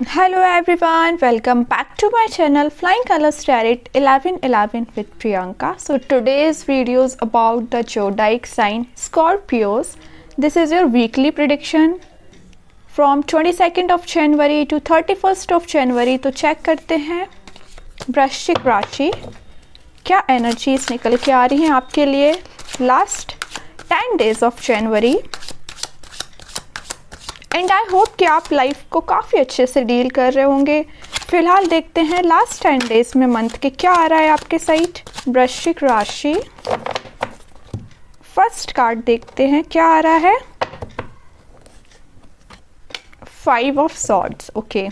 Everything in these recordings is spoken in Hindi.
Hello everyone, welcome back to my channel Flying Colors Tarot 1111 with Priyanka. So today's video is about the zodiac sign Scorpios. This is your weekly prediction from 22nd of January to 31st of January. तो चेक करते हैं वृश्चिक राशि क्या एनर्जीज निकल के आ रही हैं आपके लिए last 10 days of January. And I hope कि आप लाइफ को काफ़ी अच्छे से डील कर रहे होंगे। फिलहाल देखते हैं लास्ट 10 days में मंथ के क्या आ रहा है आपके साइड। वृश्चिक राशि फर्स्ट कार्ड देखते हैं क्या आ रहा है। 5 of Swords। ओके,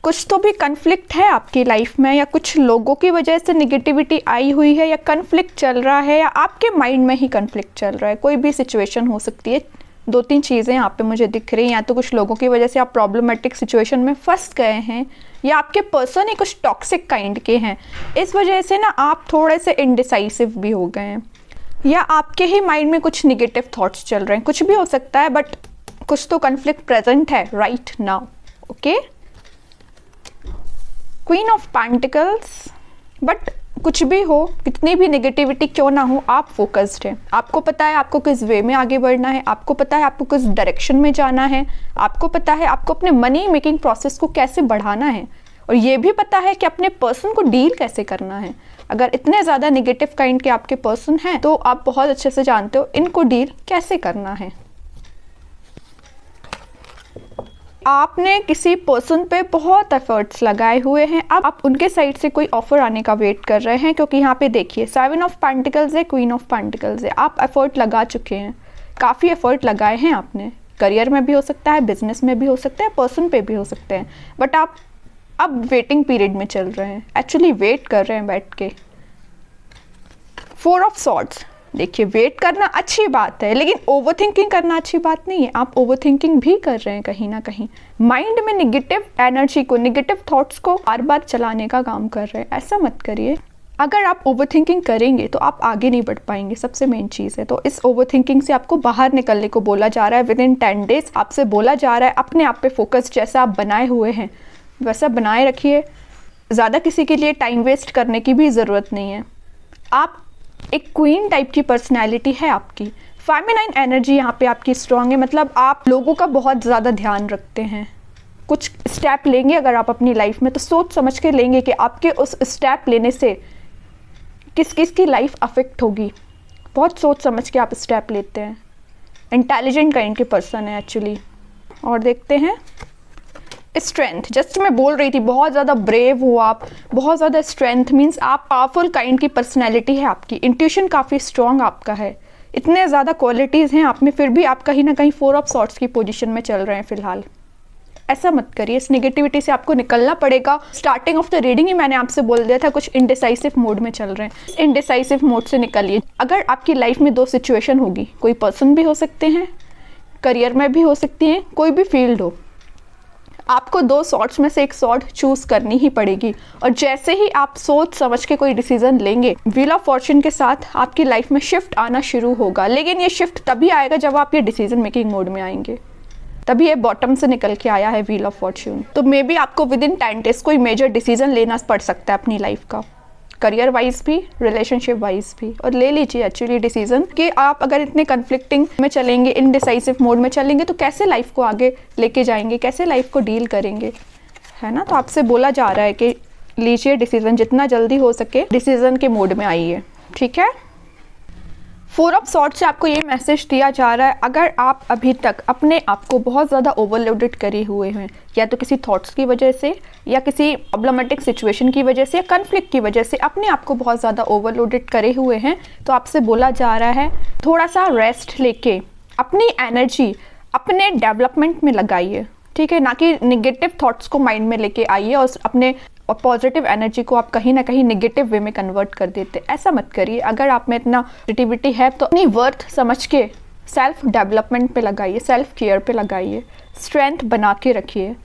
कुछ तो भी कन्फ्लिक्ट है आपकी लाइफ में, या कुछ लोगों की वजह से निगेटिविटी आई हुई है, या कन्फ्लिक्ट चल रहा है, या आपके माइंड में ही कन्फ्लिक्ट चल रहा है। कोई भी सिचुएशन हो सकती है। 2-3 चीज़ें यहाँ पे मुझे दिख रही हैं। या तो कुछ लोगों की वजह से आप प्रॉब्लमेटिक सिचुएशन में फंस गए हैं, या आपके पर्सन ही कुछ टॉक्सिक काइंड के हैं। इस वजह से ना आप थोड़े से इनडिसाइसिव भी हो गए हैं, या आपके ही माइंड में कुछ निगेटिव थॉट्स चल रहे हैं। कुछ भी हो सकता है, बट कुछ तो कन्फ्लिक्ट प्रेजेंट है right now. Okay, queen of pentacles. But कुछ भी हो, कितनी भी नेगेटिविटी क्यों ना हो, आप फोकस्ड हैं। आपको पता है आपको किस वे में आगे बढ़ना है, आपको पता है आपको किस डायरेक्शन में जाना है, आपको पता है आपको अपने मनी मेकिंग प्रोसेस को कैसे बढ़ाना है, और ये भी पता है कि अपने पर्सन को डील कैसे करना है। अगर इतने ज़्यादा नेगेटिव काइंड के आपके पर्सन हैं तो आप बहुत अच्छे से जानते हो इनको डील कैसे करना है। आपने किसी पर्सन पे बहुत एफर्ट्स लगाए हुए हैं। अब आप उनके साइड से कोई ऑफर आने का वेट कर रहे हैं, क्योंकि यहाँ पे देखिए 7 of Pentacles है, क्वीन ऑफ पेंटिकल्स है। आप एफर्ट लगा चुके हैं, काफ़ी एफर्ट लगाए हैं आपने। करियर में भी हो सकता है, बिजनेस में भी हो सकता है, पर्सन पे भी हो सकते हैं। बट आप अब वेटिंग पीरियड में चल रहे हैं, एक्चुअली वेट कर रहे हैं बैठ के। 4 of Swords। देखिए, वेट करना अच्छी बात है, लेकिन ओवर थिंकिंग करना अच्छी बात नहीं है। आप ओवर थिंकिंग भी कर रहे हैं कहीं ना कहीं। माइंड में निगेटिव एनर्जी को, निगेटिव थॉट्स को बार बार चलाने का काम कर रहे हैं। ऐसा मत करिए। अगर आप ओवर थिंकिंग करेंगे तो आप आगे नहीं बढ़ पाएंगे, सबसे मेन चीज़ है। तो इस ओवर थिंकिंग से आपको बाहर निकलने को बोला जा रहा है। विदिन 10 days आपसे बोला जा रहा है अपने आप पे फोकस, जैसा आप बनाए हुए हैं वैसा बनाए रखिए। ज़्यादा किसी के लिए टाइम वेस्ट करने की भी ज़रूरत नहीं है। आप एक क्वीन टाइप की पर्सनैलिटी है आपकी। फेमिनाइन एनर्जी यहाँ पे आपकी स्ट्रांग है, मतलब आप लोगों का बहुत ज़्यादा ध्यान रखते हैं। कुछ स्टेप लेंगे अगर आप अपनी लाइफ में, तो सोच समझ के लेंगे कि आपके उस स्टेप लेने से किस किस की लाइफ अफेक्ट होगी। बहुत सोच समझ के आप स्टेप लेते हैं। इंटेलिजेंट काइंड के पर्सन है एक्चुअली। और देखते हैं स्ट्रेंथ। जस्ट मैं बोल रही थी, बहुत ज़्यादा ब्रेव हो आप, बहुत ज़्यादा स्ट्रेंथ मीन्स आप पावरफुल काइंड की पर्सनैलिटी है आपकी। इंट्यूशन काफ़ी स्ट्रॉन्ग आपका है। इतने ज़्यादा क्वालिटीज़ हैं आप में, फिर भी आप कहीं ना कहीं 4 of Swords की पोजीशन में चल रहे हैं फिलहाल। ऐसा मत करिए, इस नेगेटिविटी से आपको निकलना पड़ेगा। स्टार्टिंग ऑफ द रीडिंग ही मैंने आपसे बोल दिया था, कुछ इनडिसाइसिव मोड में चल रहे हैं। इनडिसाइसिव मोड से निकलिए। अगर आपकी लाइफ में 2 सिचुएशन होगी, कोई पर्सन भी हो सकते हैं, करियर में भी हो सकती हैं, कोई भी फील्ड हो, आपको 2 सॉर्ट्स में से एक सॉर्ट चूज करनी ही पड़ेगी। और जैसे ही आप सोच समझ के कोई डिसीजन लेंगे, व्हील ऑफ फॉर्च्यून के साथ आपकी लाइफ में शिफ्ट आना शुरू होगा। लेकिन ये शिफ्ट तभी आएगा जब आप ये डिसीजन मेकिंग मोड में आएंगे। तभी ये बॉटम से निकल के आया है व्हील ऑफ फॉर्च्यून। तो मे बी आपको विदिन 10 days कोई मेजर डिसीजन लेना पड़ सकता है अपनी लाइफ का, करियर वाइज भी, रिलेशनशिप वाइज भी। और ले लीजिए एक्चुअली डिसीजन कि आप अगर इतने कन्फ्लिक्टिंग में चलेंगे, इनडिसाइसिव मोड में चलेंगे, तो कैसे लाइफ को आगे लेके जाएंगे, कैसे लाइफ को डील करेंगे, है ना। तो आपसे बोला जा रहा है कि लीजिए डिसीजन, जितना जल्दी हो सके डिसीजन के मोड में आइए, ठीक है। 4 of Swords से आपको ये मैसेज दिया जा रहा है, अगर आप अभी तक अपने आप को बहुत ज़्यादा ओवरलोडेड करे हुए हैं, या तो किसी थॉट्स की वजह से, या किसी प्रॉब्लमेटिक सिचुएशन की वजह से, या कन्फ्लिक्ट की वजह से अपने आप को बहुत ज़्यादा ओवरलोडेड करे हुए हैं, तो आपसे बोला जा रहा है थोड़ा सा रेस्ट लेके अपनी एनर्जी अपने डेवलपमेंट में लगाइए, ठीक है। ना कि निगेटिव थॉट्स को माइंड में लेके आइए और अपने और पॉजिटिव एनर्जी को आप कहीं ना कहीं नेगेटिव वे में कन्वर्ट कर देते। ऐसा मत करिए। अगर आप में इतना पॉजिटिविटी है तो अपनी वर्थ समझ के सेल्फ डेवलपमेंट पे लगाइए, सेल्फ केयर पे लगाइए, स्ट्रेंथ बना के रखिए,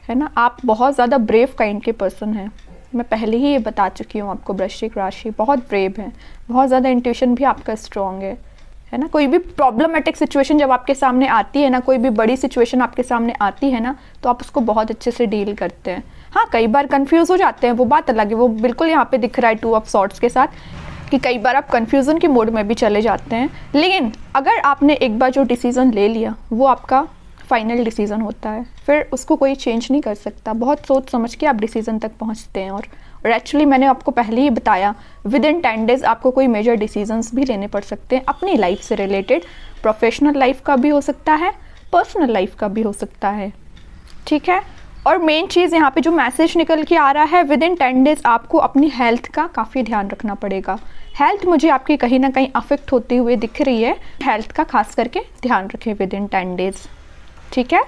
है ना। आप बहुत ज़्यादा ब्रेव काइंड के पर्सन हैं। मैं पहले ही ये बता चुकी हूँ आपको। वृश्चिक राशि बहुत ब्रेव है, बहुत ज़्यादा इंट्यूशन भी आपका स्ट्रॉन्ग है है ना। कोई भी प्रॉब्लमेटिक सिचुएशन जब आपके सामने आती है ना, कोई भी बड़ी सिचुएशन आपके सामने आती है ना, तो आप उसको बहुत अच्छे से डील करते हैं। हाँ, कई बार कंफ्यूज हो जाते हैं, वो बात अलग है, वो बिल्कुल यहाँ पे दिख रहा है 2 ऑफ सॉर्ड्स के साथ कि कई बार आप कंफ्यूजन के मोड में भी चले जाते हैं। लेकिन अगर आपने एक बार जो डिसीज़न ले लिया वो आपका फाइनल डिसीज़न होता है, फिर उसको कोई चेंज नहीं कर सकता। बहुत सोच समझ के आप डिसीज़न तक पहुँचते हैं। और एक्चुअली मैंने आपको पहले ही बताया, विद इन 10 डेज़ आपको कोई मेजर डिसीजंस भी लेने पड़ सकते हैं अपनी लाइफ से रिलेटेड। प्रोफेशनल लाइफ का भी हो सकता है, पर्सनल लाइफ का भी हो सकता है, ठीक है। और मेन चीज़ यहाँ पे जो मैसेज निकल के आ रहा है, विद इन 10 डेज़ आपको अपनी हेल्थ का काफ़ी ध्यान रखना पड़ेगा। हेल्थ मुझे आपकी कहीं ना कहीं अफेक्ट होती हुई दिख रही है, हेल्थ का खास करके ध्यान रखें विद इन 10 डेज़, ठीक है।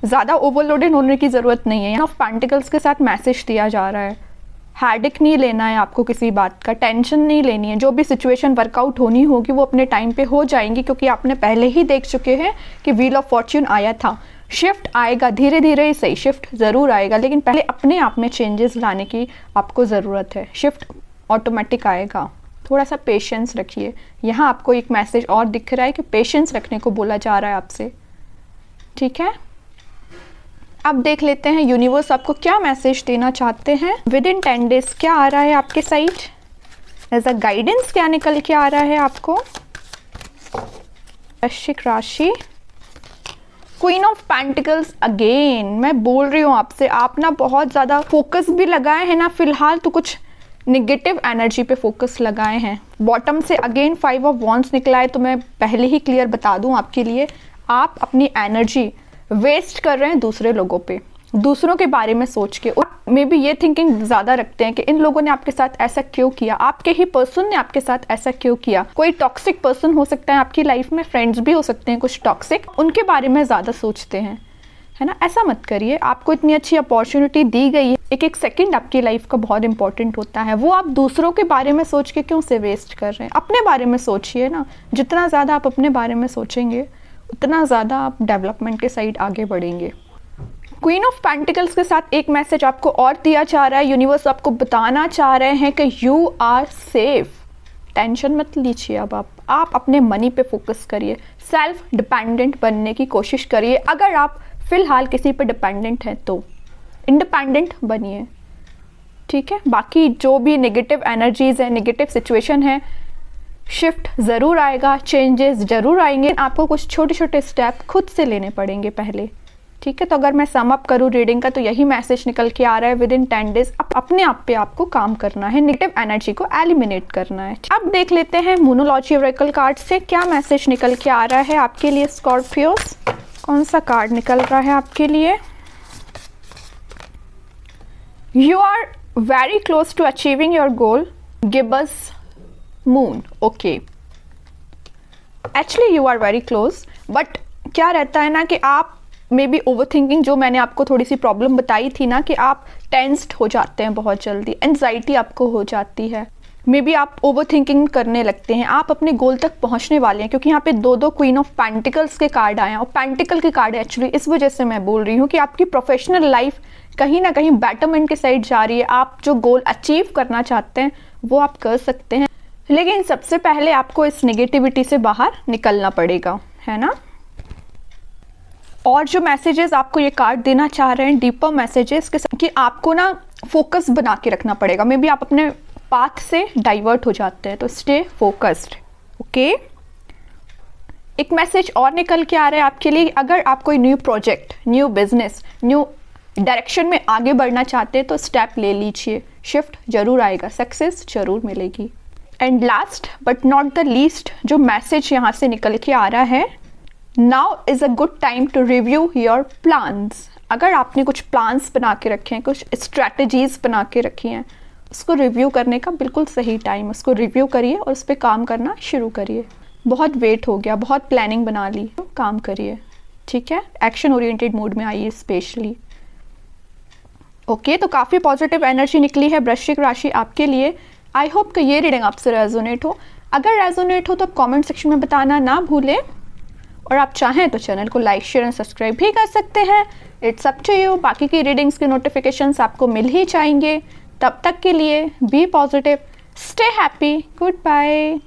ज़्यादा ओवरलोडेड होने की ज़रूरत नहीं है। यहाँ पेंटिकल्स के साथ मैसेज दिया जा रहा है, हैडिक नहीं लेना है आपको, किसी बात का टेंशन नहीं लेनी है। जो भी सिचुएशन वर्कआउट होनी होगी वो अपने टाइम पे हो जाएंगी, क्योंकि आपने पहले ही देख चुके हैं कि व्हील ऑफ फॉर्च्यून आया था। शिफ्ट आएगा, धीरे धीरे ही सही, शिफ्ट ज़रूर आएगा, लेकिन पहले अपने आप में चेंजेस लाने की आपको ज़रूरत है। शिफ्ट ऑटोमेटिक आएगा, थोड़ा सा पेशेंस रखिए। यहाँ आपको एक मैसेज और दिख रहा है कि पेशेंस रखने को बोला जा रहा है आपसे, ठीक है। अब देख लेते हैं यूनिवर्स आपको क्या मैसेज देना चाहते हैं। विद इन 10 डेज क्या आ रहा है आपके साइड एज अ गाइडेंस, क्या निकल के आ रहा है आपको। वृश्चिक राशि, क्वीन ऑफ पेंटिकल्स अगेन। मैं बोल रही हूँ आपसे, आप ना बहुत ज़्यादा फोकस भी लगाए हैं ना फिलहाल, तो कुछ निगेटिव एनर्जी पे फोकस लगाए हैं। बॉटम से अगेन 5 ऑफ वॉन्ड्स निकला है, तो मैं पहले ही क्लियर बता दूँ आपके लिए, आप अपनी एनर्जी वेस्ट कर रहे हैं दूसरे लोगों पे, दूसरों के बारे में सोच के। और मे बी ये थिंकिंग ज़्यादा रखते हैं कि इन लोगों ने आपके साथ ऐसा क्यों किया, आपके ही पर्सन ने आपके साथ ऐसा क्यों किया। कोई टॉक्सिक पर्सन हो सकता है आपकी लाइफ में, फ्रेंड्स भी हो सकते हैं कुछ टॉक्सिक, उनके बारे में ज़्यादा सोचते हैं, है ना। ऐसा मत करिए, आपको इतनी अच्छी अपॉर्चुनिटी दी गई है, एक एक सेकंड आपकी लाइफ का बहुत इंपॉर्टेंट होता है, वो आप दूसरों के बारे में सोच के क्यों से वेस्ट कर रहे हैं। अपने बारे में सोचिए ना, जितना ज़्यादा आप अपने बारे में सोचेंगे उतना ज़्यादा आप डेवलपमेंट के साइड आगे बढ़ेंगे। क्वीन ऑफ पेंटिकल्स के साथ एक मैसेज आपको और दिया जा रहा है, यूनिवर्स आपको बताना चाह रहे हैं कि यू आर सेफ, टेंशन मत लीजिए। अब आप अपने मनी पे फोकस करिए, सेल्फ डिपेंडेंट बनने की कोशिश करिए। अगर आप फिलहाल किसी पे डिपेंडेंट हैं तो इंडिपेंडेंट बनिए, ठीक है। बाकी जो भी नेगेटिव एनर्जीज है, नेगेटिव सिचुएशन है, शिफ्ट ज़रूर आएगा, चेंजेस ज़रूर आएंगे। आपको कुछ छोटे छोटे स्टेप खुद से लेने पड़ेंगे पहले, ठीक है। तो अगर मैं सम अप करूँ रीडिंग का, तो यही मैसेज निकल के आ रहा है, विद इन 10 डेज अपने आप पे आपको काम करना है, नेगेटिव एनर्जी को एलिमिनेट करना है। अब देख लेते हैं मोनोलॉजी ऑरेकल कार्ड से क्या मैसेज निकल के आ रहा है आपके लिए स्कॉर्पियोस। कौन सा कार्ड निकल रहा है आपके लिए। You are very close to achieving your goal, gibbous moon. Okay, actually you are very close, but क्या रहता है ना कि आप मे बी ओवर थिंकिंग, जो मैंने आपको थोड़ी सी प्रॉब्लम बताई थी ना कि आप टेंस्ड हो जाते हैं बहुत जल्दी, एंजाइटी आपको हो जाती है, मे बी आप ओवर थिंकिंग करने लगते हैं। आप अपने गोल तक पहुंचने वाले हैं, क्योंकि यहाँ पे 2 क्वीन ऑफ पेंटिकल्स के कार्ड आए हैं, और पेंटिकल के कार्ड एक्चुअली इस वजह से मैं बोल रही हूँ कि आपकी प्रोफेशनल लाइफ कहीं ना कहीं बेटरमेंट के साइड जा रही है। आप जो गोल अचीव करना चाहते हैं वो आप कर सकते हैं, लेकिन सबसे पहले आपको इस नेगेटिविटी से बाहर निकलना पड़ेगा, है ना। और जो मैसेजेस आपको ये कार्ड देना चाह रहे हैं, डीपर मैसेजेस के साथ, कि आपको ना फोकस बना के रखना पड़ेगा। मे बी आप अपने पाथ से डाइवर्ट हो जाते हैं, तो स्टे फोकस्ड, ओके। एक मैसेज और निकल के आ रहा है आपके लिए, अगर आप कोई new project, new business, new direction में आगे बढ़ना चाहते हैं तो स्टेप ले लीजिए, शिफ्ट जरूर आएगा, सक्सेस जरूर मिलेगी। And last but not the least जो मैसेज यहाँ से निकल के आ रहा है, now is a good time to review your plans. अगर आपने कुछ प्लान्स बना के रखे हैं, कुछ स्ट्रैटेजीज बना के रखी हैं, उसको रिव्यू करने का बिल्कुल सही टाइम, उसको रिव्यू करिए और उस पर काम करना शुरू करिए। बहुत वेट हो गया, बहुत प्लानिंग बना ली, तो काम करिए, ठीक है। एक्शन ओरिएंटेड मोड में आइए स्पेशली, ओके। तो काफ़ी पॉजिटिव एनर्जी निकली है वृश्चिक राशि आपके लिए। आई होप कि ये रीडिंग आपसे रेजोनेट हो। अगर रेजोनेट हो तो आप कमेंट सेक्शन में बताना ना भूलें, और आप चाहें तो चैनल को लाइक, शेयर एंड सब्सक्राइब भी कर सकते हैं। It's up to you. बाकी की रीडिंग्स के नोटिफिकेशंस आपको मिल ही जाएंगे। तब तक के लिए be positive, stay happy, good bye.